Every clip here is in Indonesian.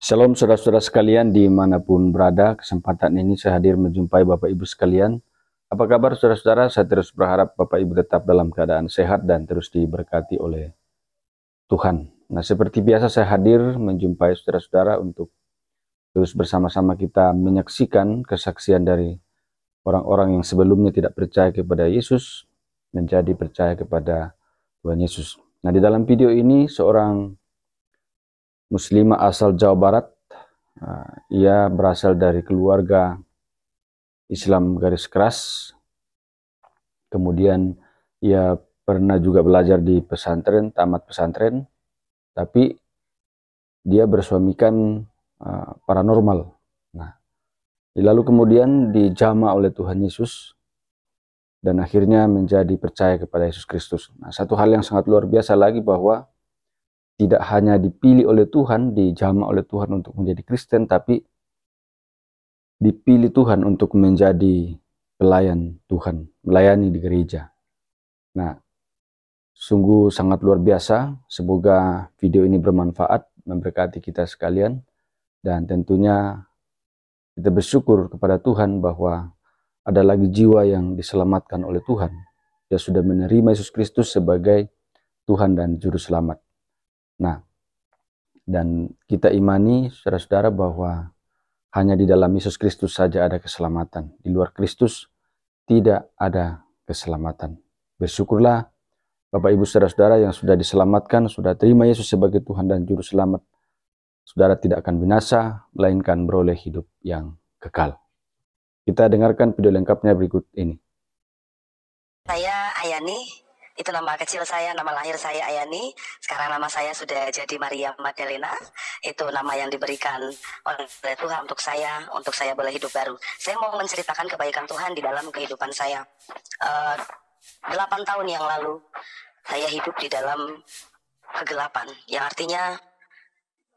Shalom saudara-saudara sekalian dimanapun berada, kesempatan ini saya hadir menjumpai Bapak Ibu sekalian. Apa kabar saudara-saudara? Saya terus berharap Bapak Ibu tetap dalam keadaan sehat dan terus diberkati oleh Tuhan. Nah, seperti biasa saya hadir menjumpai saudara-saudara untuk terus bersama-sama kita menyaksikan kesaksian dari orang-orang yang sebelumnya tidak percaya kepada Yesus menjadi percaya kepada Tuhan Yesus. Nah, di dalam video ini seorang muslimah asal Jawa Barat. Ia berasal dari keluarga Islam garis keras. Kemudian ia pernah juga belajar di pesantren, tamat pesantren, tapi dia bersuamikan paranormal. Nah, lalu kemudian dijamah oleh Tuhan Yesus dan akhirnya menjadi percaya kepada Yesus Kristus. Nah, satu hal yang sangat luar biasa lagi bahwa tidak hanya dipilih oleh Tuhan, dijamah oleh Tuhan untuk menjadi Kristen, tapi dipilih Tuhan untuk menjadi pelayan Tuhan, melayani di gereja. Nah, sungguh sangat luar biasa. Semoga video ini bermanfaat, memberkati kita sekalian. Dan tentunya kita bersyukur kepada Tuhan bahwa ada lagi jiwa yang diselamatkan oleh Tuhan. Dia sudah menerima Yesus Kristus sebagai Tuhan dan Juru Selamat. Nah, dan kita imani saudara-saudara bahwa hanya di dalam Yesus Kristus saja ada keselamatan. Di luar Kristus tidak ada keselamatan. Bersyukurlah Bapak Ibu saudara-saudara yang sudah diselamatkan, sudah terima Yesus sebagai Tuhan dan Juru Selamat. Saudara tidak akan binasa, melainkan beroleh hidup yang kekal. Kita dengarkan video lengkapnya berikut ini. Saya Ayani, itu nama kecil saya, nama lahir saya Ayani. Sekarang nama saya sudah jadi Maria Magdalena. Itu nama yang diberikan oleh Tuhan untuk saya boleh hidup baru. Saya mau menceritakan kebaikan Tuhan di dalam kehidupan saya. 8 tahun yang lalu, saya hidup di dalam kegelapan. Yang artinya,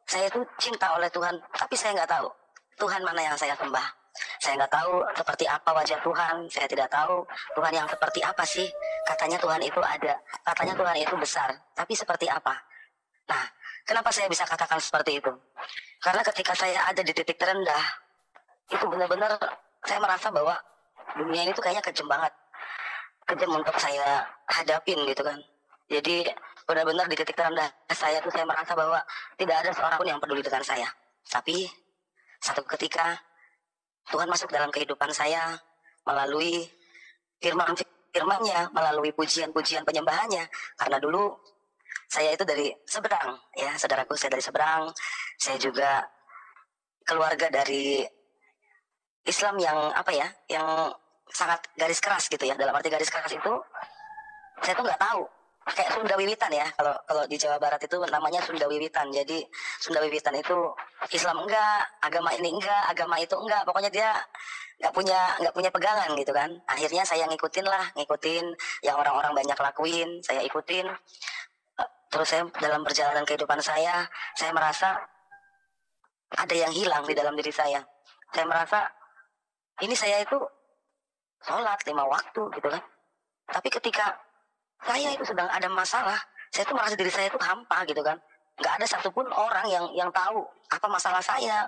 saya itu cinta oleh Tuhan, tapi saya nggak tahu Tuhan mana yang saya sembah. Saya nggak tahu seperti apa wajah Tuhan. Saya tidak tahu Tuhan yang seperti apa sih. Katanya Tuhan itu ada. Katanya Tuhan itu besar. Tapi seperti apa? Nah, kenapa saya bisa katakan seperti itu? Karena ketika saya ada di titik terendah, itu benar-benar saya merasa bahwa dunia ini tuh kayaknya kejam banget. Kejam untuk saya hadapin gitu kan. Jadi benar-benar di titik terendah saya tuh saya merasa bahwa tidak ada seorang pun yang peduli dengan saya. Tapi satu ketika Tuhan masuk dalam kehidupan saya melalui firman-nya, melalui pujian-pujian penyembahannya. Karena dulu saya itu dari seberang, ya saudaraku, saya dari seberang. Saya juga keluarga dari Islam yang yang sangat garis keras gitu ya. Dalam arti garis keras itu, saya tuh nggak tahu. Kayak Sunda Wiwitan ya, kalau di Jawa Barat itu namanya Sunda Wiwitan. Jadi Sunda Wiwitan itu Islam enggak, agama ini enggak, agama itu enggak. Pokoknya dia nggak punya pegangan gitu kan. Akhirnya saya ngikutin yang orang-orang banyak lakuin, saya ikutin. Terus saya dalam perjalanan kehidupan saya merasa ada yang hilang di dalam diri saya. Saya merasa ini saya itu sholat 5 waktu gitu kan. Tapi ketika saya itu sedang ada masalah, saya tuh merasa diri saya itu hampa gitu kan. Nggak ada satupun orang yang tahu apa masalah saya,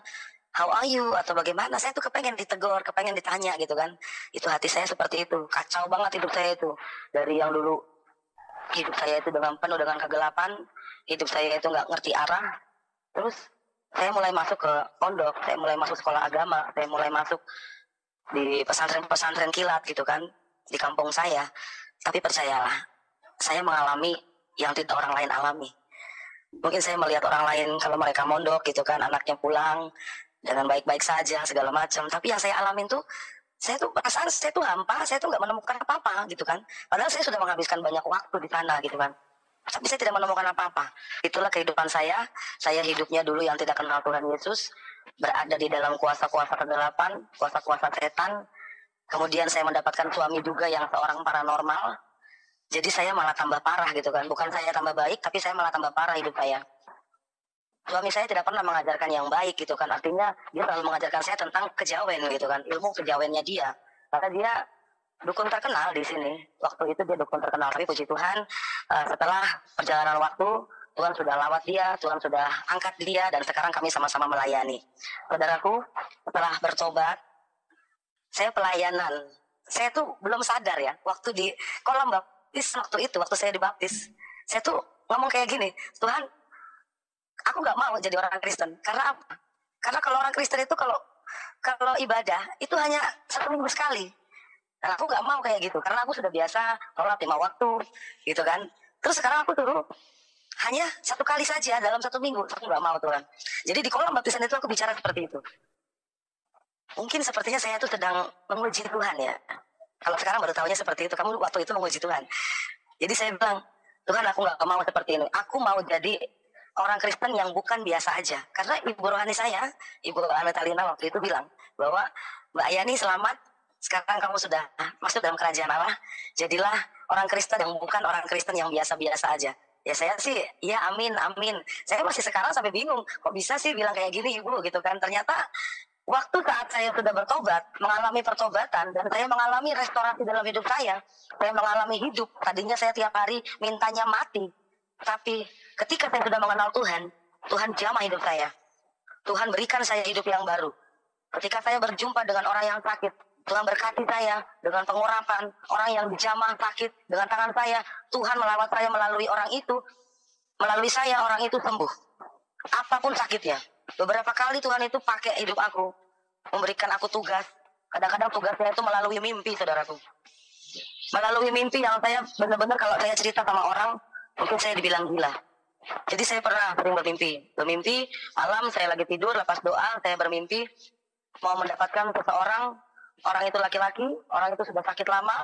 how are you, atau bagaimana. Saya tuh kepengen ditegur, kepengen ditanya gitu kan. Itu hati saya seperti itu, kacau banget hidup saya itu. Dari yang dulu hidup saya itu penuh dengan kegelapan, hidup saya itu nggak ngerti arah. Terus saya mulai masuk ke pondok, saya mulai masuk sekolah agama, saya mulai masuk di pesantren-pesantren kilat gitu kan, di kampung saya. Tapi percayalah, saya mengalami yang tidak orang lain alami. Mungkin saya melihat orang lain kalau mereka mondok gitu kan, anaknya pulang dengan baik-baik saja segala macam. Tapi yang saya alamin tuh, saya tuh perasaan saya tuh hampa, saya tuh nggak menemukan apa-apa gitu kan. Padahal saya sudah menghabiskan banyak waktu di sana gitu kan. Tapi saya tidak menemukan apa-apa. Itulah kehidupan saya. Saya hidupnya dulu yang tidak kenal Tuhan Yesus, berada di dalam kuasa-kuasa kegelapan, kuasa-kuasa setan. Kemudian saya mendapatkan suami juga yang seorang paranormal. Jadi saya malah tambah parah gitu kan. Bukan saya tambah baik, tapi saya malah tambah parah hidup saya. Suami saya tidak pernah mengajarkan yang baik gitu kan. Artinya dia selalu mengajarkan saya tentang kejawen gitu kan. Ilmu kejawennya dia. Karena dia dukun terkenal di sini. Waktu itu dia dukun terkenal. Tapi puji Tuhan, setelah perjalanan waktu, Tuhan sudah lawat dia, Tuhan sudah angkat dia, dan sekarang kami sama-sama melayani. Saudaraku, setelah bertobat, saya pelayanan. Saya tuh belum sadar ya, waktu di kolam baptis, waktu saya dibaptis, saya tuh ngomong kayak gini, Tuhan, aku nggak mau jadi orang Kristen. Karena apa? Karena kalau orang Kristen itu kalau ibadah, itu hanya 1 minggu sekali. Dan aku nggak mau kayak gitu, karena aku sudah biasa sholat 5 waktu, gitu kan. Terus sekarang aku tuh hanya 1 kali saja dalam 1 minggu. Aku nggak mau, Tuhan. Jadi di kolam baptisan itu aku bicara seperti itu. Mungkin sepertinya saya tuh sedang menguji Tuhan ya. Kalau sekarang baru tahunya seperti itu, kamu waktu itu menguji Tuhan. Jadi saya bilang, Tuhan, aku nggak mau seperti ini. Aku mau jadi orang Kristen yang bukan biasa aja. Karena ibu rohani saya, Ibu Anatalina waktu itu bilang bahwa Mbak Yani selamat, sekarang kamu sudah masuk dalam kerajaan Allah. Jadilah orang Kristen yang bukan orang Kristen yang biasa-biasa aja. Ya saya sih, ya amin, amin. Saya masih sekarang sampai bingung, kok bisa sih bilang kayak gini ibu gitu kan. Ternyata waktu saat saya sudah bertobat, mengalami pertobatan, dan saya mengalami restorasi dalam hidup saya mengalami hidup. Tadinya saya tiap hari mintanya mati. Tapi ketika saya sudah mengenal Tuhan, Tuhan jamah hidup saya. Tuhan berikan saya hidup yang baru. Ketika saya berjumpa dengan orang yang sakit, Tuhan berkati saya dengan pengurapan. Orang yang dijamah sakit dengan tangan saya, Tuhan melawat saya melalui orang itu. Melalui saya, orang itu sembuh. Apapun sakitnya. Beberapa kali Tuhan itu pakai hidup aku, memberikan aku tugas. Kadang-kadang tugasnya itu melalui mimpi, saudaraku. Melalui mimpi yang saya benar-benar kalau saya cerita sama orang, mungkin saya dibilang gila. Jadi saya pernah sering bermimpi malam saya lagi tidur, lepas doa, saya bermimpi mau mendapatkan seseorang. Orang itu laki-laki, orang itu sudah sakit lama,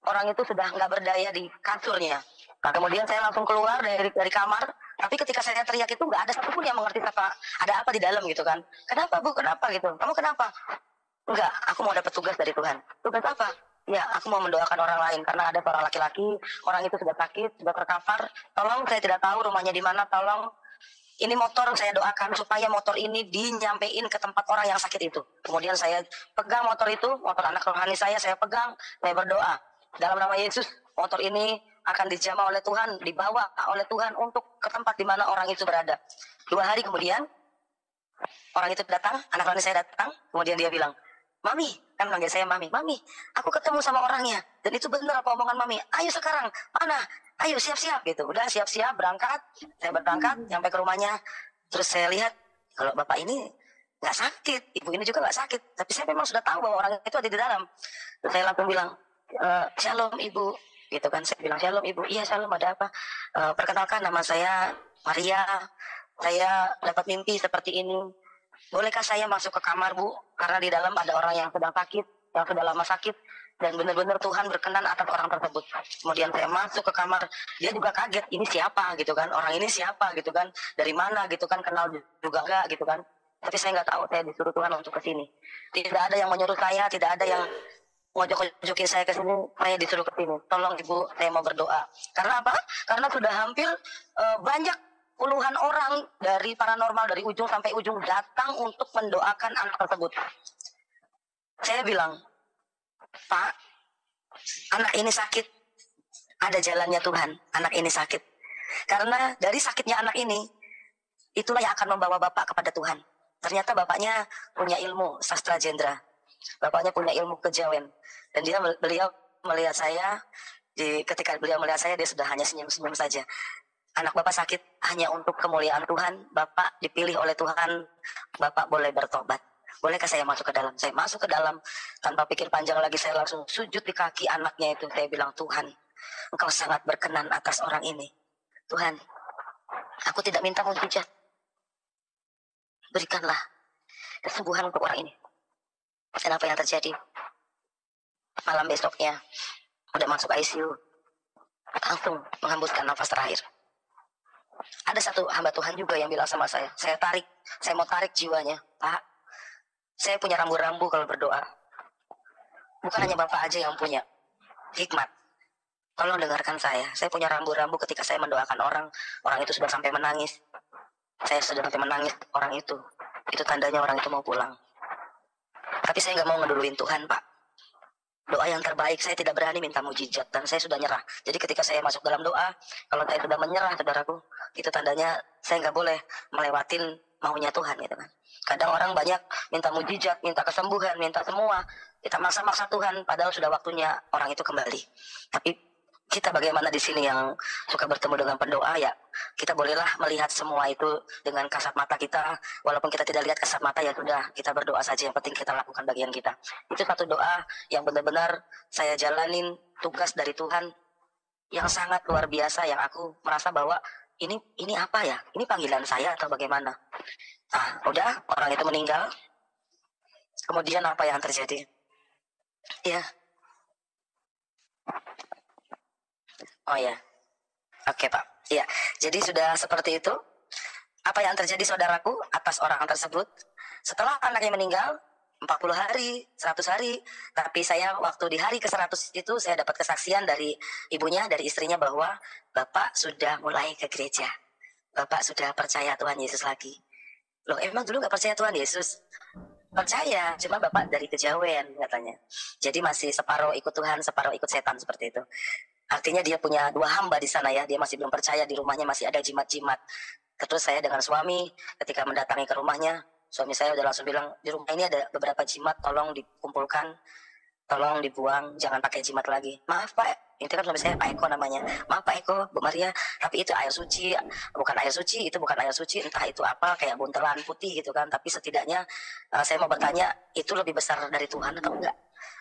orang itu sudah nggak berdaya di kasurnya. Nah, kemudian saya langsung keluar dari kamar, tapi ketika saya teriak itu nggak ada satupun yang mengerti ada apa di dalam gitu kan. Kenapa Bu, kenapa gitu, kamu kenapa? Enggak, aku mau dapat tugas dari Tuhan. Tugas apa? Ya, aku mau mendoakan orang lain karena ada seorang laki-laki, orang itu sudah sakit, sudah terkapar. Tolong, saya tidak tahu rumahnya di mana, tolong ini motor saya doakan supaya motor ini dinyampein ke tempat orang yang sakit itu. Kemudian saya pegang motor itu, motor anak rohani saya pegang, saya berdoa. Dalam nama Yesus, motor ini akan dijamah oleh Tuhan, dibawa oleh Tuhan untuk ke tempat di mana orang itu berada. 2 hari kemudian, orang itu datang, anak rohani saya datang, kemudian dia bilang, Mami, kan manggil saya Mami, Mami, aku ketemu sama orangnya, dan itu benar apa omongan Mami, ayo sekarang, mana? Ayo siap-siap gitu. Udah siap-siap berangkat. Saya berangkat sampai ke rumahnya. Terus saya lihat kalau bapak ini nggak sakit, ibu ini juga nggak sakit. Tapi saya memang sudah tahu bahwa orang itu ada di dalam. Terus saya langsung bilang, Shalom ibu, gitu kan. Saya bilang Shalom ibu. Iya Shalom, ada apa? Perkenalkan, nama saya Maria. Saya dapat mimpi seperti ini. Bolehkah saya masuk ke kamar Bu? Karena di dalam ada orang yang sedang sakit, yang sudah lama sakit. Dan benar-benar Tuhan berkenan atas orang tersebut. Kemudian saya masuk ke kamar, dia juga kaget, ini siapa gitu kan, orang ini siapa gitu kan, dari mana gitu kan, kenal juga enggak gitu kan. Tapi saya nggak tahu, saya disuruh Tuhan untuk ke sini. Tidak ada yang menyuruh saya, tidak ada yang ngojok-ngojokin saya ke sini, saya disuruh ke sini. Tolong Ibu, saya mau berdoa. Karena apa? Karena sudah hampir banyak puluhan orang dari paranormal, dari ujung sampai ujung datang untuk mendoakan anak tersebut. Saya bilang, Pak, anak ini sakit, ada jalannya Tuhan, anak ini sakit. Karena dari sakitnya anak ini, itulah yang akan membawa Bapak kepada Tuhan. Ternyata Bapaknya punya ilmu sastra jendra, Bapaknya punya ilmu kejawen. Dan beliau melihat saya, ketika beliau melihat saya, dia sudah hanya senyum-senyum saja. Anak Bapak sakit hanya untuk kemuliaan Tuhan, Bapak dipilih oleh Tuhan, Bapak boleh bertobat. Bolehkah saya masuk ke dalam? Saya masuk ke dalam, tanpa pikir panjang lagi saya langsung sujud di kaki anaknya itu. Saya bilang, Tuhan, Engkau sangat berkenan atas orang ini. Tuhan, aku tidak minta mujizat. Berikanlah kesembuhan untuk orang ini. Dan apa yang terjadi? Malam besoknya, udah masuk ICU, langsung menghembuskan nafas terakhir. Ada satu hamba Tuhan juga yang bilang sama saya mau tarik jiwanya. Pak, saya punya rambu-rambu kalau berdoa. Bukan hanya Bapak aja yang punya hikmat. Tolong dengarkan saya punya rambu-rambu ketika saya mendoakan orang itu sudah sampai menangis. Saya sudah sampai menangis orang itu. Itu tandanya orang itu mau pulang. Tapi saya nggak mau ngeduluin Tuhan, Pak. Doa yang terbaik, saya tidak berani minta mujizat dan saya sudah nyerah. Jadi ketika saya masuk dalam doa, kalau saya sudah menyerah, saudaraku, itu tandanya saya nggak boleh melewatin maunya Tuhan gitu kan. Kadang orang banyak minta mujizat, minta kesembuhan, minta semua, kita maksa-maksa Tuhan padahal sudah waktunya orang itu kembali. Tapi kita bagaimana di sini yang suka bertemu dengan pendoa, ya kita bolehlah melihat semua itu dengan kasat mata kita. Walaupun kita tidak lihat kasat mata, ya sudah, kita berdoa saja, yang penting kita lakukan bagian kita. Itu satu doa yang benar-benar saya jalanin, tugas dari Tuhan yang sangat luar biasa, yang aku merasa bahwa ini apa ya, ini panggilan saya atau bagaimana. Nah, udah, orang itu meninggal. Kemudian apa yang terjadi? Ya, oh ya, oke Pak. Ya, jadi sudah seperti itu. Apa yang terjadi saudaraku atas orang tersebut? Setelah anaknya meninggal, 40 hari, 100 hari. Tapi saya waktu di hari ke-100 itu, saya dapat kesaksian dari ibunya, dari istrinya, bahwa Bapak sudah mulai ke gereja. Bapak sudah percaya Tuhan Yesus lagi. Loh, emang dulu gak percaya Tuhan Yesus? Percaya, cuma Bapak dari kejawen katanya. Jadi masih separuh ikut Tuhan, separuh ikut setan, seperti itu. Artinya dia punya dua hamba di sana ya, dia masih belum percaya, di rumahnya masih ada jimat-jimat. Terus saya dengan suami ketika mendatangi ke rumahnya, suami saya udah langsung bilang, di rumah ini ada beberapa jimat, tolong dikumpulkan, tolong dibuang, jangan pakai jimat lagi. Maaf Pak, itu kan suami saya Pak Eko namanya. Maaf Pak Eko, Bu Maria, tapi itu air suci, bukan air suci, itu bukan air suci, entah itu apa, kayak buntelan putih gitu kan. Tapi setidaknya saya mau bertanya, itu lebih besar dari Tuhan atau enggak?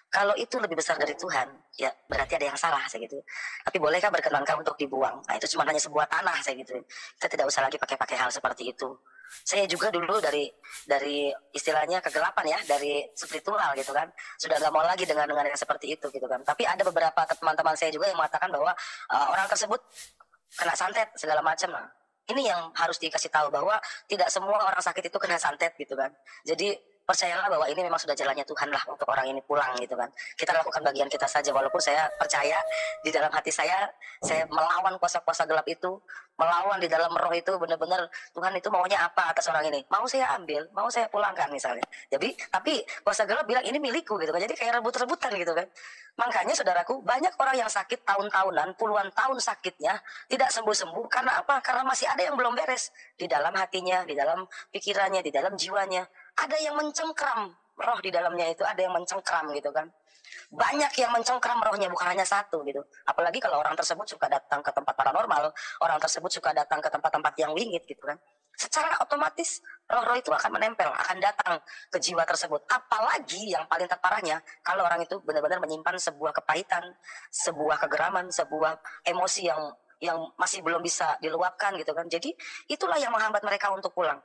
Kalau itu lebih besar dari Tuhan, ya berarti ada yang salah, saya gitu. Tapi bolehkah berkenankah untuk dibuang? Nah, itu cuma hanya sebuah tanah, saya gitu. Kita tidak usah lagi pakai hal seperti itu. Saya juga dulu dari istilahnya kegelapan ya, dari spiritual gitu kan, sudah gak mau lagi dengan yang seperti itu gitu kan. Tapi ada beberapa teman-teman saya juga yang mengatakan bahwa orang tersebut kena santet segala macam. Nah, ini yang harus dikasih tahu, bahwa tidak semua orang sakit itu kena santet gitu kan. Jadi percayalah bahwa ini memang sudah jalannya Tuhan lah untuk orang ini pulang gitu kan. Kita lakukan bagian kita saja, walaupun saya percaya di dalam hati saya melawan kuasa-kuasa gelap itu, melawan di dalam roh itu, benar-benar Tuhan itu maunya apa atas orang ini. Mau saya ambil, mau saya pulangkan misalnya. Jadi, tapi kuasa gelap bilang ini milikku gitu kan. Jadi kayak rebut-rebutan gitu kan. Makanya saudaraku, banyak orang yang sakit tahun-tahunan, puluhan tahun sakitnya, tidak sembuh-sembuh. Karena apa? Karena masih ada yang belum beres di dalam hatinya, di dalam pikirannya, di dalam jiwanya. Ada yang mencengkram roh di dalamnya itu, ada yang mencengkram gitu kan. Banyak yang mencengkram rohnya, bukan hanya satu gitu. Apalagi kalau orang tersebut suka datang ke tempat paranormal, orang tersebut suka datang ke tempat-tempat yang wingit gitu kan. Secara otomatis roh-roh itu akan menempel, akan datang ke jiwa tersebut. Apalagi yang paling terparahnya, kalau orang itu benar-benar menyimpan sebuah kepahitan, sebuah kegeraman, sebuah emosi yang masih belum bisa diluapkan gitu kan. Jadi itulah yang menghambat mereka untuk pulang.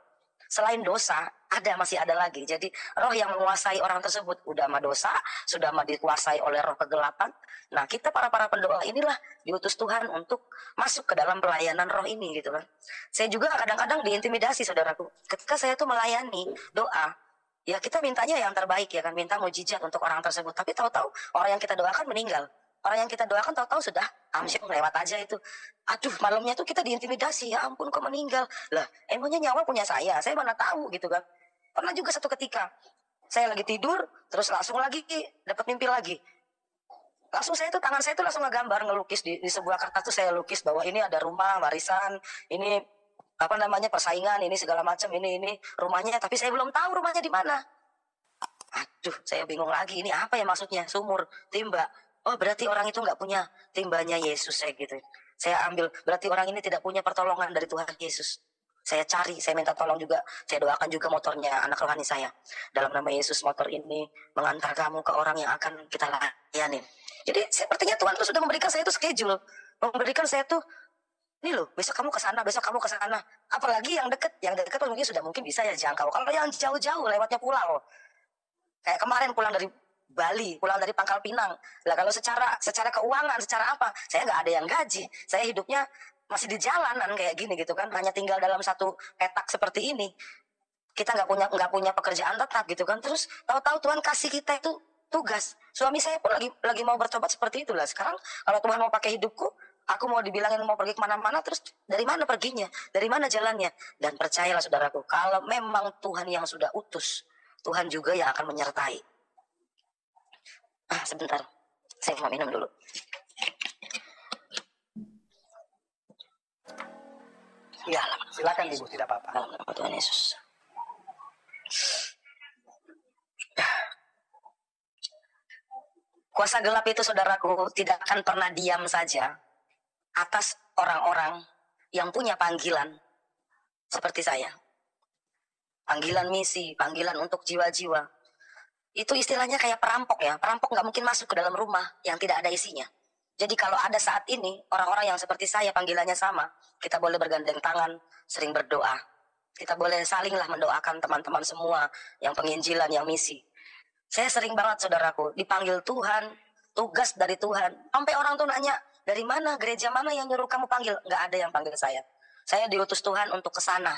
Selain dosa, masih ada lagi. Jadi roh yang menguasai orang tersebut udah mah dosa, sudah mah dikuasai oleh roh kegelapan. Nah, kita para pendoa inilah diutus Tuhan untuk masuk ke dalam pelayanan roh ini gitu kan. Saya juga kadang-kadang diintimidasi saudaraku. Ketika saya tuh melayani doa, ya kita mintanya yang terbaik ya kan, minta mujizat untuk orang tersebut. Tapi tahu-tahu orang yang kita doakan meninggal. Orang yang kita doakan tahu-tahu sudah amsyong, lewat aja itu. Aduh, malamnya tuh kita diintimidasi, ya ampun kok meninggal. Lah, emangnya nyawa punya saya mana tahu gitu kan. Pernah juga satu ketika, saya lagi tidur, terus langsung lagi dapat mimpi lagi. Langsung tangan saya tuh langsung ngegambar, ngelukis di sebuah kertas tuh saya lukis bahwa ini ada rumah, warisan, ini apa namanya persaingan, ini segala macam, ini rumahnya, tapi saya belum tahu rumahnya di mana. Aduh, saya bingung lagi, ini apa ya maksudnya, sumur, timba. Oh, berarti orang itu nggak punya timbanya Yesus, saya gitu. Saya ambil, berarti orang ini tidak punya pertolongan dari Tuhan Yesus. Saya cari, saya minta tolong juga, saya doakan juga motornya anak rohani saya. Dalam nama Yesus, motor ini mengantar kamu ke orang yang akan kita layani. Jadi sepertinya Tuhan tuh sudah memberikan saya tuh schedule, memberikan saya tuh, ini loh, besok kamu ke sana, besok kamu ke sana. Apalagi yang dekat mungkin bisa ya jangkau. Kalau yang jauh-jauh lewatnya pulau, kayak kemarin pulang dari Bali, pulang dari Pangkal Pinang. Lah kalau secara keuangan, secara apa? Saya nggak ada yang gaji. Saya hidupnya masih di jalanan kayak gini gitu kan. Hanya tinggal dalam satu petak seperti ini. Kita nggak punya pekerjaan tetap gitu kan. Terus tahu-tahu Tuhan kasih kita itu tugas. Suami saya pun lagi mau bertobat seperti itulah. Sekarang kalau Tuhan mau pakai hidupku, aku mau dibilangin mau pergi kemana-mana, terus dari mana perginya? Dari mana jalannya? Dan percayalah saudaraku, kalau memang Tuhan yang sudah utus, Tuhan juga yang akan menyertai. Sebentar, saya mau minum dulu. Ya, Silakan Ibu, tidak apa-apa. dalam nama Tuhan Yesus. Kuasa gelap itu, saudaraku, tidak akan pernah diam saja atas orang-orang yang punya panggilan seperti saya. Panggilan misi, panggilan untuk jiwa-jiwa. Itu istilahnya kayak perampok ya. Perampok nggak mungkin masuk ke dalam rumah yang tidak ada isinya. Jadi kalau ada saat ini orang-orang yang seperti saya panggilannya sama, kita boleh bergandeng tangan, sering berdoa. Kita boleh salinglah mendoakan teman-teman semua yang penginjilan, yang misi. Saya sering banget, saudaraku, dipanggil Tuhan, tugas dari Tuhan. Sampai orang tuh nanya, dari mana, gereja mana yang nyuruh kamu panggil? Nggak ada yang panggil saya. Saya diutus Tuhan untuk ke sana.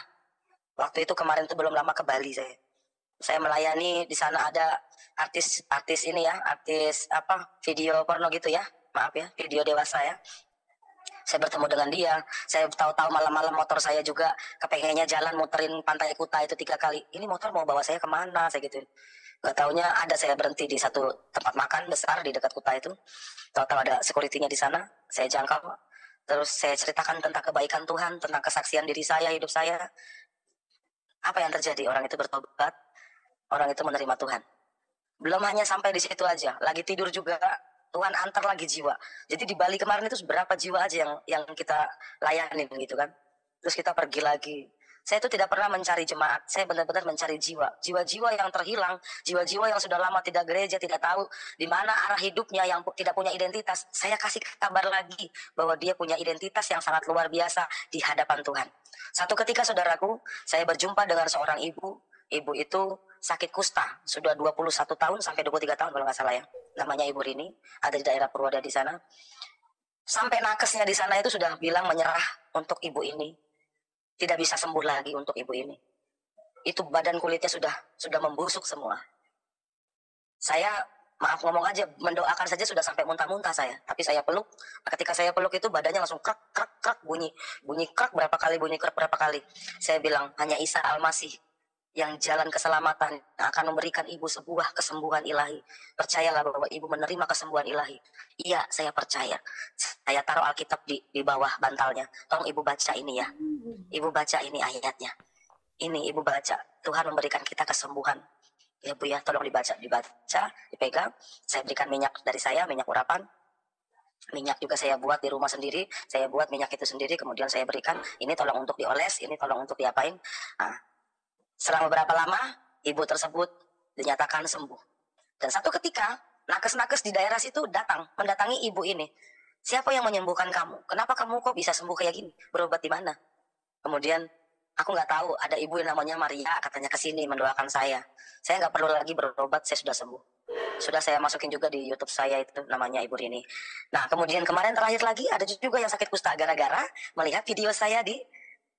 Waktu itu kemarin tuh belum lama ke Bali saya. Saya melayani di sana, ada artis ini ya, artis video porno gitu ya. Maaf ya, video dewasa ya. Saya bertemu dengan dia. Saya tahu-tahu malam-malam motor saya juga kepengennya jalan muterin Pantai Kuta itu 3 kali. Ini motor mau bawa saya kemana? Saya gitu. Gak taunya ada saya berhenti di satu tempat makan besar di dekat Kuta itu. Tahu-tahu ada security-nya di sana. Saya jangkau. Terus saya ceritakan tentang kebaikan Tuhan, tentang kesaksian diri saya, hidup saya. Apa yang terjadi? Orang itu bertobat. Orang itu menerima Tuhan. Belum hanya sampai di situ aja. Lagi tidur juga, Tuhan antar lagi jiwa. Jadi di Bali kemarin itu berapa jiwa aja yang kita layanin gitu kan. Terus kita pergi lagi. Saya itu tidak pernah mencari jemaat. Saya benar-benar mencari jiwa. Jiwa-jiwa yang terhilang. Jiwa-jiwa yang sudah lama tidak gereja, tidak tahu di mana arah hidupnya, yang tidak punya identitas. Saya kasih kabar lagi bahwa dia punya identitas yang sangat luar biasa di hadapan Tuhan. Satu ketika, saudaraku, saya berjumpa dengan seorang ibu. Ibu itu sakit kusta. Sudah 21 tahun sampai 23 tahun kalau nggak salah ya. Namanya Ibu Rini. Ada di daerah Purwada di sana. Sampai nakesnya di sana itu sudah bilang menyerah untuk ibu ini. Tidak bisa sembuh lagi untuk ibu ini. Itu badan kulitnya sudah membusuk semua. Saya, maaf ngomong aja, mendoakan saja sudah sampai muntah-muntah saya. Tapi saya peluk. Ketika saya peluk itu badannya langsung krak, krak, krak, bunyi krak berapa kali, bunyi krak berapa kali. Saya bilang, hanya Isa Al-Masih yang jalan keselamatan akan memberikan ibu sebuah kesembuhan ilahi. Percayalah bahwa ibu menerima kesembuhan ilahi. Iya, saya percaya. Saya taruh Alkitab di bawah bantalnya. Tolong ibu baca ini ya. Ibu baca ini ayatnya. Ini ibu baca. Tuhan memberikan kita kesembuhan. Ya Bu ya, tolong dibaca, dipegang. Saya berikan minyak dari saya, minyak urapan. Minyak juga saya buat di rumah sendiri. Saya buat minyak itu sendiri, kemudian saya berikan. Ini tolong untuk dioles, ini tolong untuk diapain. Nah, selang beberapa lama, ibu tersebut dinyatakan sembuh. Dan satu ketika, nakes-nakes di daerah situ mendatangi ibu ini. Siapa yang menyembuhkan kamu? Kenapa kamu kok bisa sembuh kayak gini? Berobat di mana? Kemudian, aku nggak tahu, ada ibu yang namanya Maria, katanya kesini mendoakan saya. Saya nggak perlu lagi berobat, saya sudah sembuh. Sudah saya masukin juga di YouTube saya itu, namanya Ibu Rini. Nah, kemudian kemarin terakhir lagi, ada juga yang sakit kusta gara-gara melihat video saya di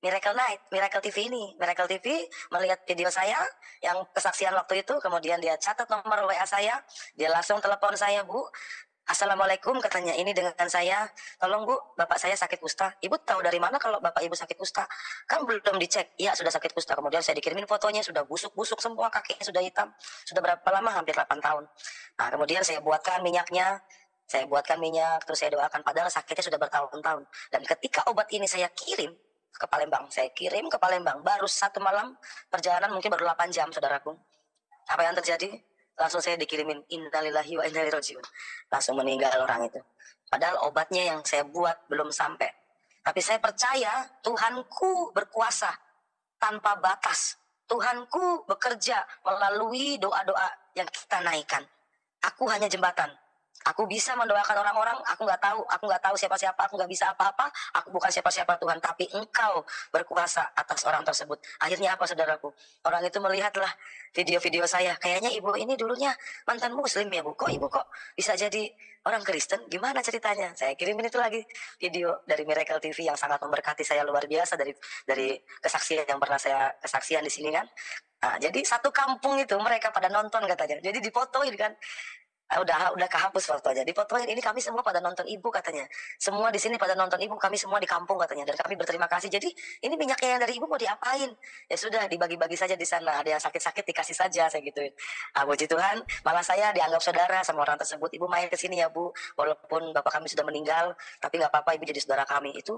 Miracle Night, Miracle TV ini. Miracle TV melihat video saya yang kesaksian waktu itu, kemudian dia catat nomor WA saya, dia langsung telepon saya, Bu. Assalamualaikum, katanya, ini dengan saya. Tolong Bu, bapak saya sakit kusta. Ibu tahu dari mana kalau bapak ibu sakit kusta? Kan belum dicek. Iya, sudah sakit kusta. Kemudian saya dikirimin fotonya, sudah busuk-busuk semua, kakinya sudah hitam. Sudah berapa lama? Hampir 8 tahun. Nah, kemudian saya buatkan minyaknya. Saya buatkan minyak, terus saya doakan. Padahal sakitnya sudah bertahun-tahun. Dan ketika obat ini saya kirim ke Palembang, baru 1 malam perjalanan, mungkin baru 8 jam, saudaraku. Apa yang terjadi? Langsung saya dikirimin innalillahi wa inna ilaihi rajiun. Langsung meninggal orang itu. Padahal obatnya yang saya buat belum sampai. Tapi saya percaya Tuhanku berkuasa tanpa batas. Tuhanku bekerja melalui doa-doa yang kita naikkan. Aku hanya jembatan. Aku bisa mendoakan orang-orang, aku nggak tahu siapa-siapa, aku nggak bisa apa-apa, aku bukan siapa-siapa Tuhan, tapi Engkau berkuasa atas orang tersebut. Akhirnya apa, saudaraku? Orang itu melihatlah video-video saya, kayaknya ibu ini dulunya mantan muslim ya Bu, kok ibu kok bisa jadi orang Kristen? Gimana ceritanya? Saya kirimin itu lagi video dari Miracle TV yang sangat memberkati saya luar biasa, dari kesaksian yang pernah saya kesaksian di sini kan. Nah, jadi satu kampung itu mereka pada nonton katanya, jadi dipoto gitu kan. Udah kehapus fotonya. Difotoin, ini kami semua pada nonton ibu katanya. Semua di sini pada nonton ibu, kami semua di kampung katanya. Dan kami berterima kasih. Jadi ini minyaknya yang dari ibu mau diapain? Ya sudah, dibagi-bagi saja di sana. Ada yang sakit-sakit dikasih saja, saya gituin. Puji Tuhan, malah saya dianggap saudara sama orang tersebut. Ibu main ke sini ya bu, walaupun bapak kami sudah meninggal, tapi nggak apa-apa, ibu jadi saudara kami. Itu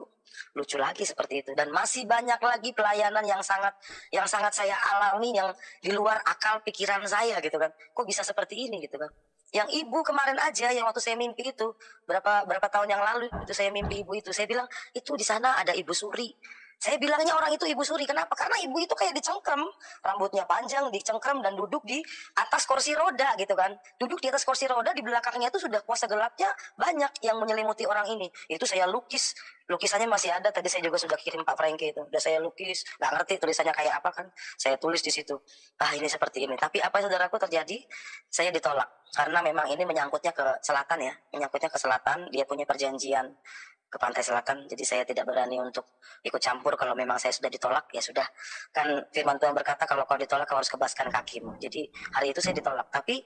lucu lagi seperti itu. Dan masih banyak lagi pelayanan yang sangat saya alami, yang di luar akal pikiran saya gitu kan. Kok bisa seperti ini gitu kan? Yang ibu kemarin aja, yang waktu saya mimpi itu berapa tahun yang lalu itu saya mimpi ibu itu, saya bilang itu di sana ada ibu suri. Saya bilangnya orang itu ibu suri, kenapa? Karena ibu itu kayak dicengkrem, rambutnya panjang, dicengkrem dan duduk di atas kursi roda gitu kan. Duduk di atas kursi roda, di belakangnya itu sudah kuasa gelapnya banyak yang menyelimuti orang ini. Itu saya lukis, lukisannya masih ada, tadi saya juga sudah kirim Pak Franky itu. Udah saya lukis, nggak ngerti tulisannya kayak apa kan. Saya tulis di situ. Ini seperti ini. Tapi apa yang saudaraku terjadi? Saya ditolak. Karena memang ini menyangkutnya ke selatan ya. Menyangkutnya ke selatan, dia punya perjanjian ke pantai selatan, jadi saya tidak berani untuk ikut campur. Kalau memang saya sudah ditolak, ya sudah. Kan firman Tuhan berkata kalau kau ditolak kau harus kebaskan kakimu. Jadi hari itu saya ditolak, tapi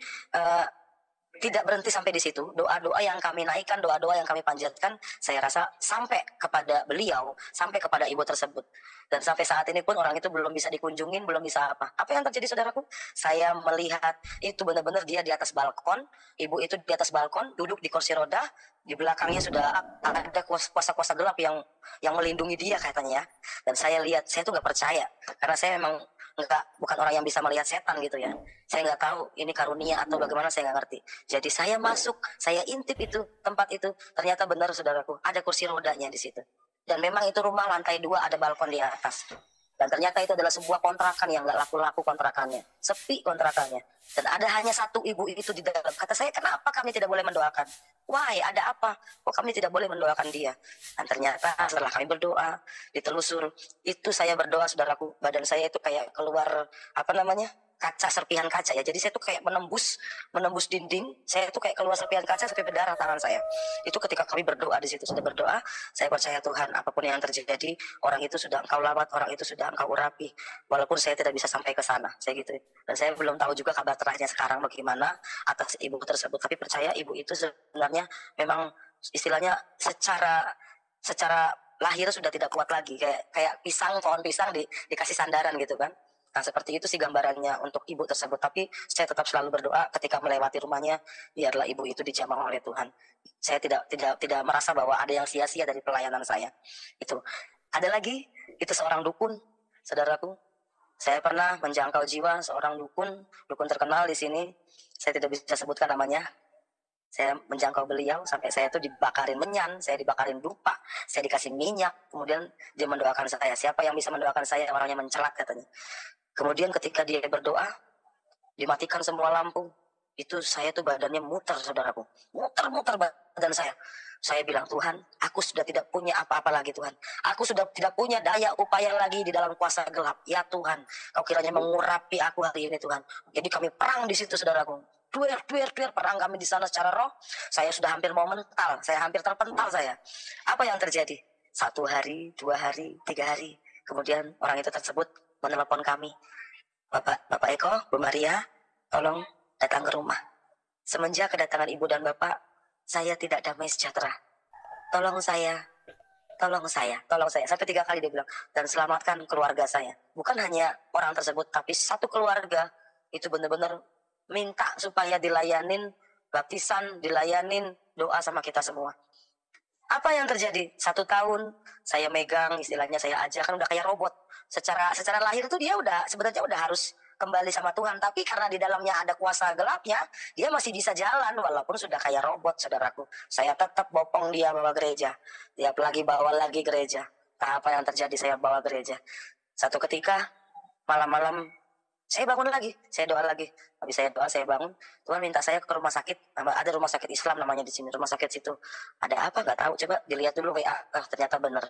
tidak berhenti sampai di situ. Doa-doa yang kami naikkan, doa-doa yang kami panjatkan, saya rasa sampai kepada beliau, sampai kepada ibu tersebut. Dan sampai saat ini pun orang itu belum bisa dikunjungin, belum bisa apa. Apa yang terjadi saudaraku? Saya melihat itu benar-benar dia di atas balkon, ibu itu di atas balkon, duduk di kursi roda, di belakangnya sudah ada kuasa-kuasa gelap yang melindungi dia katanya. Dan saya lihat, saya tuh nggak percaya, karena saya memang bukan orang yang bisa melihat setan gitu ya. Saya nggak tahu ini karunia atau bagaimana, saya nggak ngerti. Jadi saya masuk, saya intip itu tempat itu, ternyata benar saudaraku, ada kursi rodanya di situ. Dan memang itu rumah lantai 2, ada balkon di atas. Dan ternyata itu adalah sebuah kontrakan yang nggak laku-laku kontrakannya, sepi kontrakannya. Dan ada hanya satu ibu itu di dalam. Kata saya, kenapa kami tidak boleh mendoakan? Why, ada apa? Kok kami tidak boleh mendoakan dia? Dan ternyata setelah kami berdoa, ditelusur, itu saya berdoa saudaraku, badan saya itu kayak keluar kaca, serpihan kaca ya. Jadi saya tuh kayak menembus dinding. Saya tuh kayak keluar serpihan kaca sampai berdarah tangan saya. Itu ketika kami berdoa di situ, sudah berdoa, saya percaya Tuhan, apapun yang terjadi, orang itu sudah Engkau lawat, orang itu sudah Engkau urapi. Walaupun saya tidak bisa sampai ke sana, saya gitu. Dan saya belum tahu juga kabar terakhirnya sekarang bagaimana atas ibu tersebut. Tapi percaya ibu itu sebenarnya memang istilahnya secara lahir sudah tidak kuat lagi, kayak pohon pisang dikasih sandaran gitu kan. Nah seperti itu sih gambarannya untuk ibu tersebut. Tapi saya tetap selalu berdoa ketika melewati rumahnya, biarlah ibu itu dijamah oleh Tuhan. Saya tidak merasa bahwa ada yang sia-sia dari pelayanan saya. Itu ada lagi, itu seorang dukun, saudaraku. Saya pernah menjangkau jiwa seorang dukun terkenal di sini. Saya tidak bisa sebutkan namanya. Saya menjangkau beliau sampai saya itu dibakarin menyan, saya dibakarin dupa, saya dikasih minyak. Kemudian dia mendoakan saya. Siapa yang bisa mendoakan saya? Orangnya mencelat katanya. Kemudian ketika dia berdoa, dimatikan semua lampu. Itu saya tuh badannya muter saudaraku. Muter badan saya. Saya bilang, Tuhan, aku sudah tidak punya apa-apa lagi Tuhan. Aku sudah tidak punya daya upaya lagi di dalam kuasa gelap. Ya Tuhan, Kau kiranya mengurapi aku hari ini Tuhan. Jadi kami perang di situ saudaraku. Duer, perang kami di sana secara roh. Saya sudah hampir mau mental, saya hampir terpental saya. Apa yang terjadi? 1 hari, 2 hari, 3 hari. Kemudian orang itu tersebut menelpon kami. Bapak Eko, Bu Maria, tolong datang ke rumah. Semenjak kedatangan Ibu dan Bapak, saya tidak damai sejahtera. Tolong saya. Sampai 3 kali dia bilang. Dan selamatkan keluarga saya. Bukan hanya orang tersebut, tapi satu keluarga. Itu benar-benar minta supaya dilayanin baptisan, dilayanin doa sama kita semua. Apa yang terjadi? 1 tahun saya megang, istilahnya saya aja kan udah kayak robot. Secara lahir tuh dia sebenarnya udah harus kembali sama Tuhan, tapi karena di dalamnya ada kuasa gelapnya, dia masih bisa jalan walaupun sudah kayak robot, saudaraku. Saya tetap bopong dia bawa gereja. Tiap lagi bawa lagi gereja. Nah, apa yang terjadi? Saya bawa gereja. Satu ketika malam-malam saya bangun lagi, saya doa lagi. Habis saya doa, saya bangun. Tuhan minta saya ke rumah sakit. Ada rumah sakit Islam namanya di sini. Rumah sakit situ. Ada apa? Gak tahu. Coba dilihat dulu WA. Ternyata benar.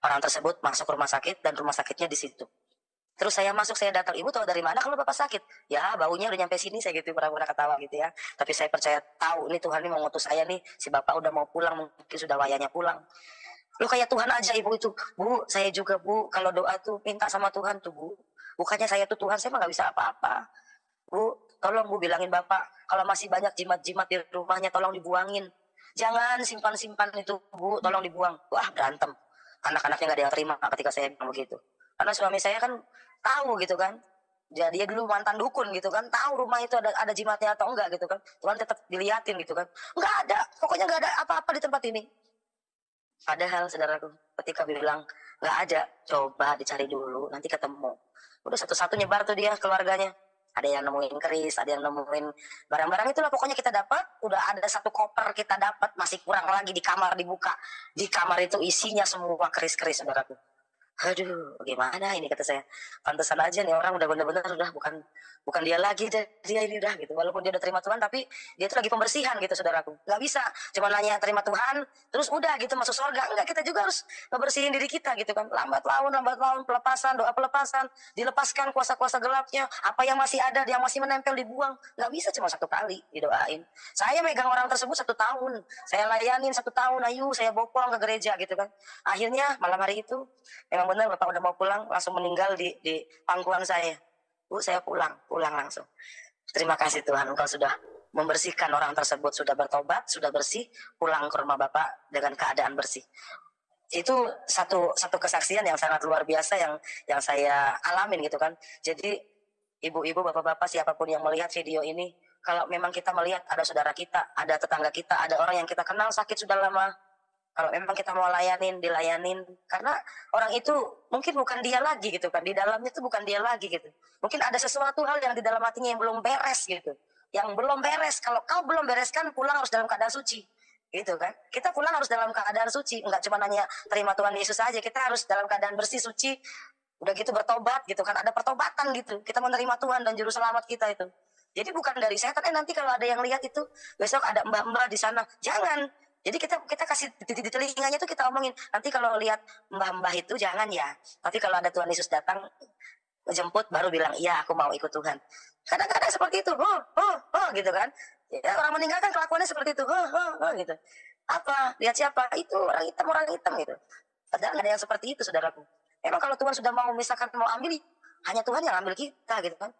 Orang tersebut masuk rumah sakit dan rumah sakitnya di situ. Terus saya masuk, saya datang. Ibu tahu dari mana kalau Bapak sakit? Ya, baunya udah nyampe sini, saya gitu. Pernah ketawa gitu ya. Tapi saya percaya tahu ini Tuhan ini mau ngutus saya nih. Si Bapak udah mau pulang, mungkin sudah wayanya pulang. Lu kayak Tuhan aja ibu itu. Bu, saya juga Bu. Kalau doa tuh minta sama Tuhan tuh Bu. Bukannya saya tuh Tuhan, saya mah gak bisa apa-apa. Bu, tolong Bu bilangin Bapak, kalau masih banyak jimat-jimat di rumahnya tolong dibuangin. Jangan simpan-simpan itu Bu, tolong dibuang. Wah berantem. Anak-anaknya nggak ada yang terima ketika saya bilang begitu. Karena suami saya kan tahu gitu kan. Jadi dia dulu mantan dukun gitu kan, tahu rumah itu ada jimatnya atau enggak gitu kan. Tuhan tetap diliatin gitu kan. Enggak ada, pokoknya enggak ada apa-apa di tempat ini. Padahal saudaraku, ketika bilang nggak ada, coba dicari dulu, nanti ketemu. Udah satu-satu nyebar tuh dia keluarganya. Ada yang nemuin keris, ada yang nemuin barang-barang itulah pokoknya kita dapat. Udah ada satu koper kita dapat, masih kurang lagi di kamar dibuka. Di kamar itu isinya semua keris-keris saudaraku. Aduh, gimana ini kata saya. Pantesan aja nih orang udah bener-bener udah bukan dia lagi dia ini udah gitu. Walaupun dia udah terima Tuhan tapi dia itu lagi pembersihan gitu saudaraku. Gak bisa cuma nanya terima Tuhan terus udah gitu masuk surga. Enggak, kita juga harus ngebersihin diri kita gitu kan. Lambat laun pelepasan, doa pelepasan, dilepaskan kuasa-kuasa gelapnya. Apa yang masih ada, yang masih menempel dibuang. Gak bisa cuma satu kali didoain. Saya megang orang tersebut 1 tahun. Saya layanin 1 tahun, ayo saya bopong ke gereja gitu kan. Akhirnya malam hari itu memang benar Bapak udah mau pulang langsung meninggal di pangkuan saya. Bu saya pulang langsung. Terima kasih Tuhan Engkau sudah membersihkan orang tersebut, sudah bertobat, sudah bersih, pulang ke rumah Bapak dengan keadaan bersih. Itu satu kesaksian yang sangat luar biasa yang saya alamin gitu kan. Jadi ibu-ibu, bapak-bapak, siapapun yang melihat video ini, kalau memang kita melihat ada saudara kita, ada tetangga kita, ada orang yang kita kenal sakit sudah lama, kalau memang kita mau dilayanin. Karena orang itu mungkin bukan dia lagi gitu kan. Di dalamnya itu bukan dia lagi gitu. Mungkin ada sesuatu hal yang di dalam hatinya yang belum beres gitu. Yang belum beres. Kalau kau belum bereskan, pulang harus dalam keadaan suci. Gitu kan. Kita pulang harus dalam keadaan suci. Enggak cuma nanya terima Tuhan Yesus saja. Kita harus dalam keadaan bersih, suci. Udah gitu bertobat gitu kan. Ada pertobatan gitu. Kita menerima Tuhan dan juru selamat kita itu. Jadi bukan dari setan. Nanti kalau ada yang lihat itu, besok ada mbak-mbak di sana. Jangan. Jadi kita kasih di telinganya tuh kita omongin. Nanti kalau lihat mbah-mbah itu jangan ya. Tapi kalau ada Tuhan Yesus datang jemput baru bilang iya aku mau ikut Tuhan. Kadang-kadang seperti itu. Gitu kan. Ya, orang meninggalkan kelakuannya seperti itu. Gitu. Apa? Lihat siapa? Itu orang hitam gitu. Padahal nggak ada yang seperti itu saudaraku. Memang kalau Tuhan sudah mau misalkan mau ambil, hanya Tuhan yang ambil kita gitu kan.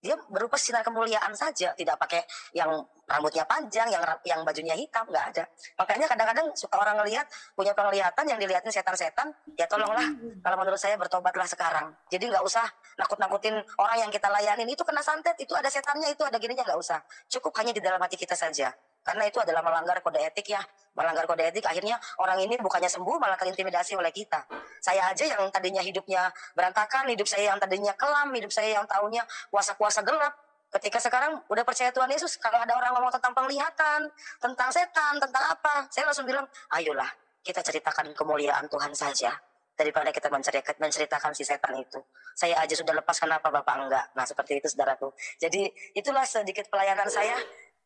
Dia berupa sinar kemuliaan saja, tidak pakai yang rambutnya panjang, yang bajunya hitam, nggak ada. Makanya kadang-kadang suka orang ngelihat punya penglihatan yang dilihatin setan-setan, ya tolonglah kalau menurut saya bertobatlah sekarang. Jadi nggak usah nakut-nakutin orang yang kita layanin, itu kena santet, itu ada setannya, itu ada gininya, nggak usah. Cukup hanya di dalam hati kita saja. Karena itu adalah melanggar kode etik ya. Melanggar kode etik akhirnya orang ini bukannya sembuh malah terintimidasi oleh kita. Saya aja yang tadinya hidupnya berantakan, hidup saya yang tadinya kelam, hidup saya yang tahunya kuasa-kuasa gelap. Ketika sekarang udah percaya Tuhan Yesus, kalau ada orang ngomong tentang penglihatan, tentang setan, tentang apa, saya langsung bilang, ayolah kita ceritakan kemuliaan Tuhan saja. Daripada kita menceritakan si setan itu. Saya aja sudah lepas, kenapa Bapak enggak? Nah seperti itu saudaraku. Jadi itulah sedikit pelayanan saya.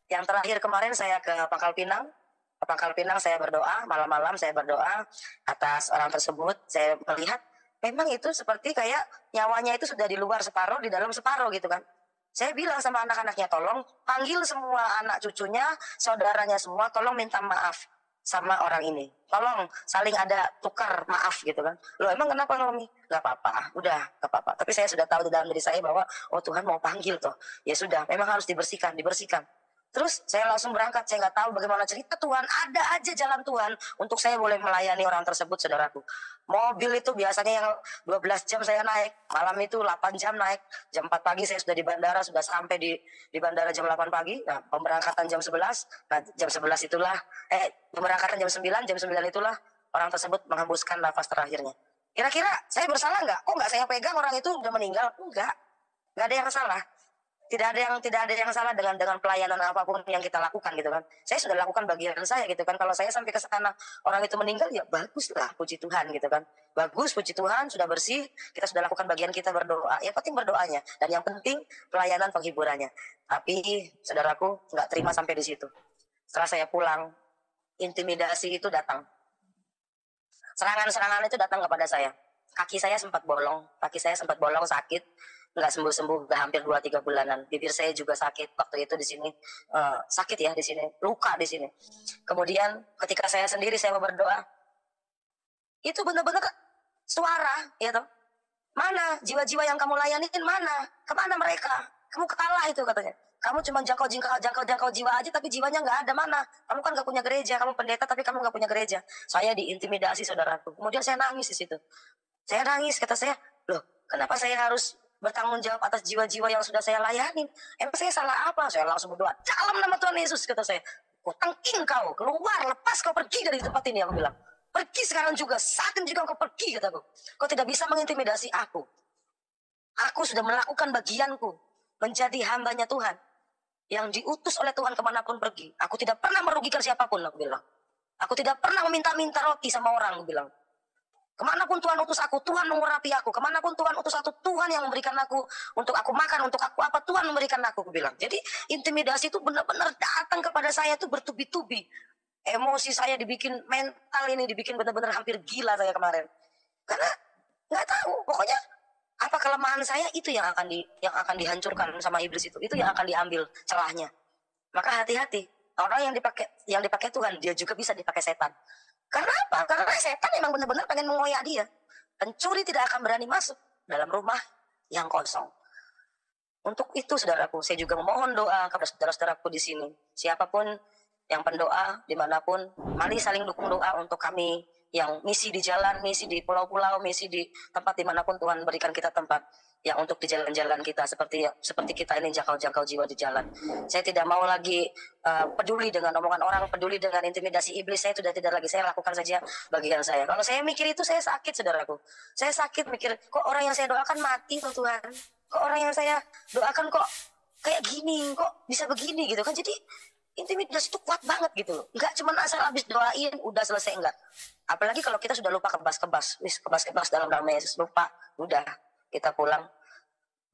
Yang terakhir kemarin saya ke Pangkal Pinang. Ke Pangkal Pinang saya berdoa, malam-malam saya berdoa atas orang tersebut. Saya melihat memang itu seperti kayak nyawanya itu sudah di luar separuh, di dalam separuh gitu kan. Saya bilang sama anak-anaknya, tolong panggil semua anak cucunya, saudaranya semua, tolong minta maaf sama orang ini. Tolong saling ada tukar maaf gitu kan. Loh emang kenapa Naomi? Gak apa-apa, udah gak apa-apa. Tapi saya sudah tahu di dalam diri saya bahwa oh Tuhan mau panggil toh. Ya sudah, memang harus dibersihkan. Terus saya langsung berangkat, saya nggak tahu bagaimana cerita Tuhan, ada aja jalan Tuhan untuk saya boleh melayani orang tersebut saudaraku. Mobil itu biasanya yang 12 jam saya naik, malam itu 8 jam naik, jam 4 pagi saya sudah di bandara, sudah sampai di bandara jam 8 pagi, nah pemberangkatan jam 11, nah jam 11 itulah, pemberangkatan jam 9 itulah orang tersebut menghembuskan nafas terakhirnya. Kira-kira saya bersalah nggak? Kok nggak saya pegang orang itu udah meninggal? Enggak ada yang salah. Tidak ada yang salah dengan pelayanan apapun yang kita lakukan gitu kan. Saya sudah lakukan bagian saya gitu kan. Kalau saya sampai ke sana orang itu meninggal ya baguslah, puji Tuhan gitu kan. Bagus, puji Tuhan, sudah bersih, kita sudah lakukan bagian kita berdoa. Yang penting berdoanya dan yang penting pelayanan penghiburannya. Tapi saudaraku nggak terima sampai di situ. Setelah saya pulang, intimidasi itu datang. Serangan-serangan itu datang kepada saya. Kaki saya sempat bolong sakit. Nggak sembuh-sembuh, udah hampir 2-3 bulanan. Bibir saya juga sakit waktu itu di sini, sakit ya di sini, luka di sini. Kemudian ketika saya sendiri saya mau berdoa, itu benar-benar suara, ya toh. Mana jiwa-jiwa yang kamu layanin, mana? Kemana mereka? Kamu kalah itu katanya. Kamu cuma jangkau jiwa aja, tapi jiwanya nggak ada mana. Kamu kan nggak punya gereja, kamu pendeta tapi kamu nggak punya gereja. Saya diintimidasi saudaraku. Kemudian saya nangis di situ. Saya nangis, kata saya, loh kenapa saya harus bertanggung jawab atas jiwa-jiwa yang sudah saya layani? Emang saya salah apa? Saya langsung berdoa, dalam nama Tuhan Yesus, kata saya. Kau tangking kau, keluar, lepas kau pergi dari tempat ini, aku bilang. Pergi sekarang juga, saat ini juga kau pergi, kataku. Kau tidak bisa mengintimidasi aku. Aku sudah melakukan bagianku, menjadi hambanya Tuhan, yang diutus oleh Tuhan kemanapun pergi. Aku tidak pernah merugikan siapapun, aku bilang. Aku tidak pernah meminta-minta roti sama orang, aku bilang. Kemanapun Tuhan utus aku, Tuhan mengurapi aku. Kemanapun Tuhan utus aku, Tuhan yang memberikan aku, untuk aku makan, untuk aku apa, Tuhan memberikan aku bilang. Jadi intimidasi itu benar-benar datang kepada saya itu bertubi-tubi. Emosi saya dibikin, mental ini dibikin benar-benar hampir gila saya kemarin. Karena nggak tahu, pokoknya apa kelemahan saya itu yang akan dihancurkan sama iblis itu yang akan diambil celahnya. Maka hati-hati, orang yang dipakai Tuhan, dia juga bisa dipakai setan. Karena apa? Karena setan memang benar-benar pengen mengoyak dia. Pencuri tidak akan berani masuk dalam rumah yang kosong. Untuk itu, saudaraku, saya juga memohon doa kepada saudara-saudaraku di sini. Siapapun yang pendoa, dimanapun, mari saling dukung doa untuk kami yang misi di jalan, misi di pulau-pulau, misi di tempat dimanapun Tuhan berikan kita tempat. Yang untuk di jalan-jalan kita, seperti kita ini jangkau jiwa di jalan. Saya tidak mau lagi peduli dengan omongan orang, peduli dengan intimidasi iblis. Saya sudah tidak lagi, saya lakukan saja bagian saya. Kalau saya mikir itu, saya sakit, saudaraku. Saya sakit mikir, kok orang yang saya doakan mati tuh Tuhan. Kok orang yang saya doakan kok kayak gini, kok bisa begini gitu kan. Jadi intimidasi itu kuat banget gitu loh. Enggak cuma asal habis doain udah selesai, enggak. Apalagi kalau kita sudah lupa kebas-kebas dalam nama Yesus, lupa, udah kita pulang.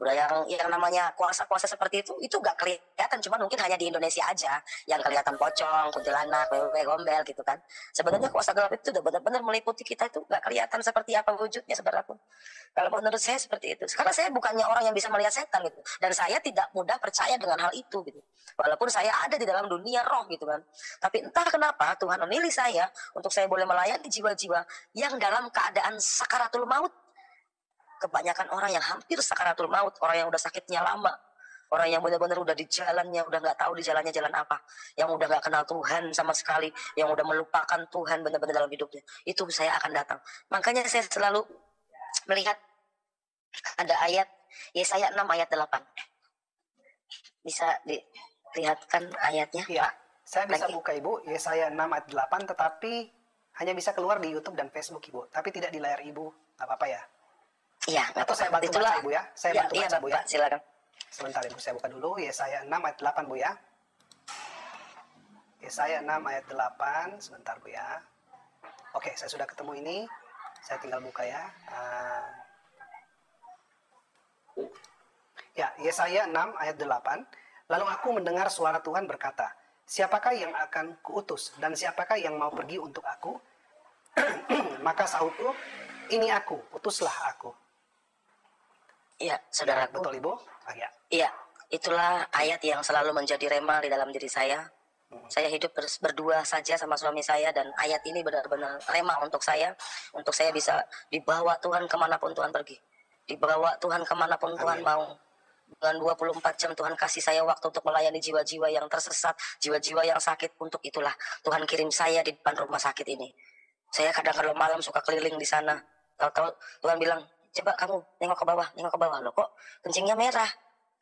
Udah yang namanya kuasa-kuasa seperti itu gak kelihatan, cuma mungkin hanya di Indonesia aja yang kelihatan pocong, kuntilanak, wewe gombel gitu kan. Sebenarnya kuasa gelap itu udah benar-benar meliputi kita, itu gak kelihatan seperti apa wujudnya, saudaraku. Kalau menurut saya seperti itu. Karena saya bukannya orang yang bisa melihat setan gitu, dan saya tidak mudah percaya dengan hal itu gitu. Walaupun saya ada di dalam dunia roh gitu kan. Tapi entah kenapa Tuhan memilih saya untuk saya boleh melayani jiwa-jiwa yang dalam keadaan sakaratul maut. Kebanyakan orang yang hampir sakaratul maut, orang yang udah sakitnya lama, orang yang benar-benar udah di jalannya, udah nggak tahu di jalannya jalan apa, yang udah nggak kenal Tuhan sama sekali, yang udah melupakan Tuhan benar-benar dalam hidupnya, itu saya akan datang. Makanya saya selalu melihat ada ayat Yesaya 6 ayat 8. Bisa dilihatkan ayatnya? Iya, saya bisa buka Ibu, Yesaya 6 ayat 8, tetapi hanya bisa keluar di YouTube dan Facebook Ibu, tapi tidak di layar Ibu, nggak apa-apa ya? Iya, atau saya bantu baca Ibu ya. Saya bantu baca Bu ya. Silakan. Sebentar Ibu, saya buka dulu Yesaya 6 ayat 8 Bu ya. Yesaya 6 ayat 8, sebentar Bu ya. Oke, saya sudah ketemu ini. Saya tinggal buka ya. Ya, Yesaya 6 ayat 8. Lalu aku mendengar suara Tuhan berkata, siapakah yang akan kuutus dan siapakah yang mau pergi untuk aku? Maka sahutku, ini aku, utuslah aku. Iya, saudaraku. Betul Ibu? Ya. Iya, itulah ayat yang selalu menjadi rema di dalam diri saya. Saya hidup berdua saja sama suami saya, dan ayat ini benar-benar rema untuk saya bisa dibawa Tuhan kemanapun Tuhan pergi. Dibawa Tuhan kemanapun Tuhan mau. Dengan 24 jam Tuhan kasih saya waktu untuk melayani jiwa-jiwa yang tersesat, jiwa-jiwa yang sakit. Untuk itulah Tuhan kirim saya di depan rumah sakit ini. Saya kadang-kadang malam suka keliling di sana. Tahu-tahu Tuhan bilang, coba kamu nengok ke bawah, loh kok kencingnya merah,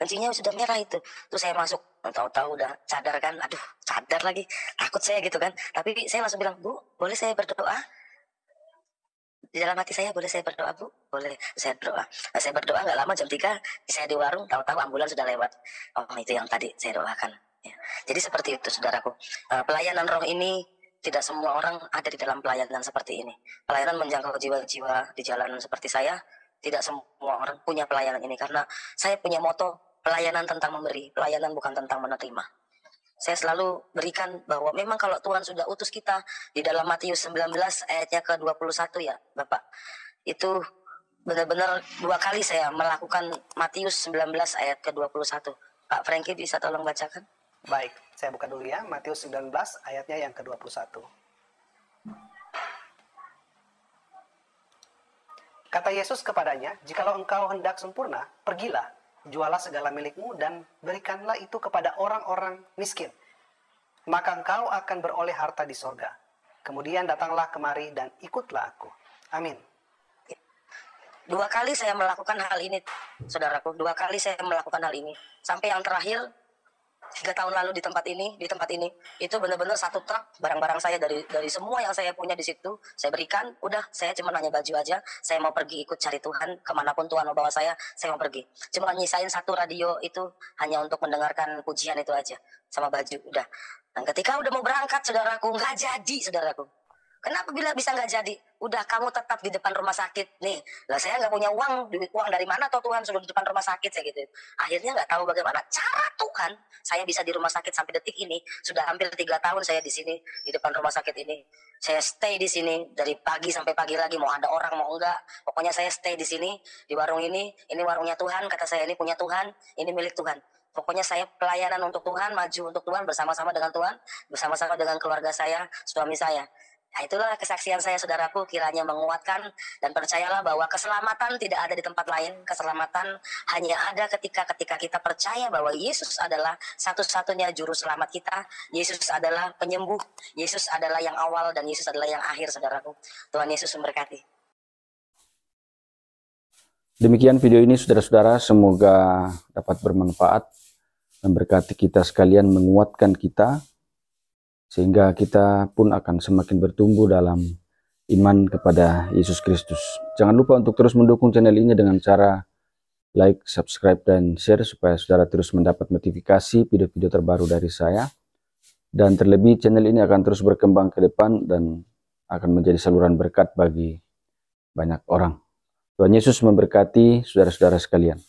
kencingnya sudah merah itu. Terus saya masuk, tahu-tahu udah cadar kan, aduh cadar lagi, takut saya gitu kan. Tapi saya langsung bilang, Bu, boleh saya berdoa? Di dalam hati saya, boleh saya berdoa Bu? Boleh, saya berdoa. Nah, saya berdoa nggak lama, jam 3, saya di warung, tahu-tahu ambulans sudah lewat. Oh, itu yang tadi saya doakan. Ya. Jadi seperti itu saudaraku. Pelayanan roh ini, tidak semua orang ada di dalam pelayanan seperti ini. Pelayanan menjangkau jiwa-jiwa di jalan seperti saya, tidak semua orang punya pelayanan ini. Karena saya punya moto, pelayanan tentang memberi, pelayanan bukan tentang menerima. Saya selalu berikan bahwa memang kalau Tuhan sudah utus kita, di dalam Matius 19 ayatnya ke-21 ya Bapak, itu benar-benar 2 kali saya melakukan Matius 19 ayat ke-21. Pak Frankie bisa tolong bacakan? Baik, saya buka dulu ya, Matius 19 ayatnya yang ke-21. Kata Yesus kepadanya, jikalau engkau hendak sempurna, pergilah, jualah segala milikmu dan berikanlah itu kepada orang-orang miskin. Maka engkau akan beroleh harta di sorga. Kemudian datanglah kemari dan ikutlah aku. Amin. 2 kali saya melakukan hal ini, saudaraku. 2 kali saya melakukan hal ini. Sampai yang terakhir, 3 tahun lalu di tempat ini, itu benar-benar 1 truk barang-barang saya dari semua yang saya punya di situ, saya berikan. Udah, saya cuma hanya baju aja. Saya mau pergi ikut cari Tuhan, kemanapun Tuhan mau bawa saya mau pergi. Cuma nyisain 1 radio itu hanya untuk mendengarkan pujian itu aja, sama baju, udah. Dan ketika udah mau berangkat, saudaraku, nggak jadi, saudaraku. Kenapa bisa nggak jadi? Udah, kamu tetap di depan rumah sakit nih. Lah saya nggak punya uang, duit uang dari mana toh Tuhan sudah di depan rumah sakit, saya gitu. Akhirnya nggak tahu bagaimana cara Tuhan saya bisa di rumah sakit sampai detik ini. Sudah hampir 3 tahun saya di sini, di depan rumah sakit ini. Saya stay di sini dari pagi sampai pagi lagi, mau ada orang mau enggak. Pokoknya saya stay di sini, di warung ini warungnya Tuhan, kata saya, ini punya Tuhan, ini milik Tuhan. Pokoknya saya pelayanan untuk Tuhan, maju untuk Tuhan, bersama-sama dengan Tuhan, bersama-sama dengan keluarga saya, suami saya. Nah, itulah kesaksian saya, saudaraku, kiranya menguatkan, dan percayalah bahwa keselamatan tidak ada di tempat lain. Keselamatan hanya ada ketika kita percaya bahwa Yesus adalah satu-satunya juru selamat kita. Yesus adalah penyembuh, Yesus adalah yang awal, dan Yesus adalah yang akhir, saudaraku. Tuhan Yesus memberkati. Demikian video ini, saudara-saudara, semoga dapat bermanfaat, memberkati kita sekalian, menguatkan kita, sehingga kita pun akan semakin bertumbuh dalam iman kepada Yesus Kristus. Jangan lupa untuk terus mendukung channel ini dengan cara like, subscribe, dan share, supaya saudara terus mendapat notifikasi video-video terbaru dari saya. Dan terlebih, channel ini akan terus berkembang ke depan dan akan menjadi saluran berkat bagi banyak orang. Tuhan Yesus memberkati saudara-saudara sekalian.